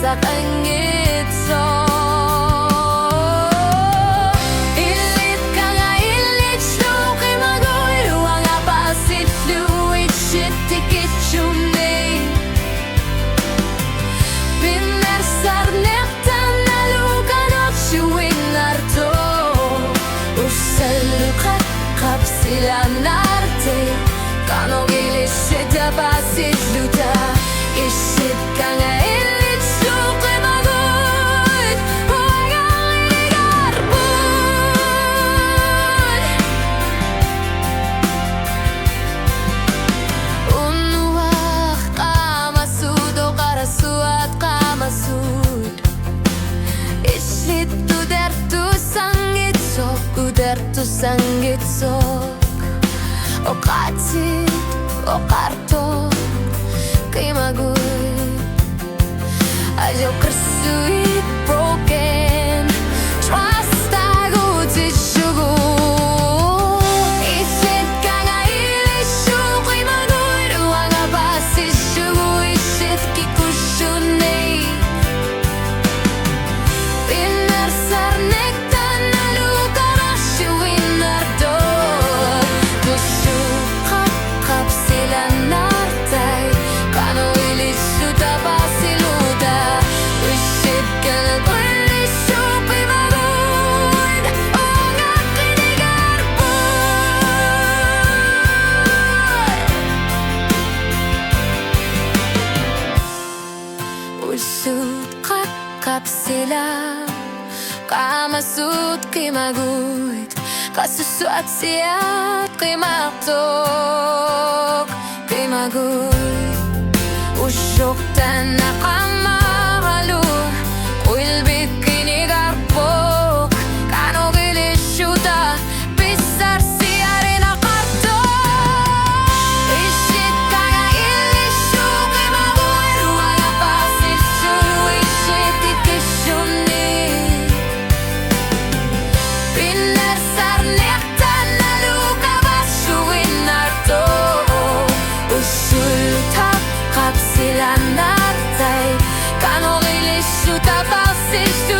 sak ang ito. Ilit ka nga ilit slu kay magoy ruang apasit fluid shit tikit chumney Pinersar nektan nalukanot shuwing narto Usalukat kapsilan narte Kanong ilis shita pasit luta Isit ka nga ilit slu kay magoy huwag ang inigarbon Unwak kamasud o karasuat kamasud Isit udertu sanggitsok udertu sanggitsok O katsit o kartok kay magoy Ayaw kersuit broken Trust ago tishugo Isit ka nga ilisyo kay magoy ruang abasis shugo Isit kikushunay Pinersar nektan nalukara shuwin nardo Tusukap kapsilan nartay Kano ilisyo tapasiluda Isit ka nga ilisyo kay magoy O nga kinigarbon Usut kapsila Kamasut kay magoy Kasusuat siyat kay maktok kay magoy Usyok tan nakamahalo Uilbit kinigarbok Kano gilisyuta Pisar siya rin akartok Isit ka nga ilisyo kay magoy Ruang apasisyo Isit ikisyuni Pinersar nektan nalukabashuin narto Usultap kapsilan nartay Kano ilisyo tapasisyo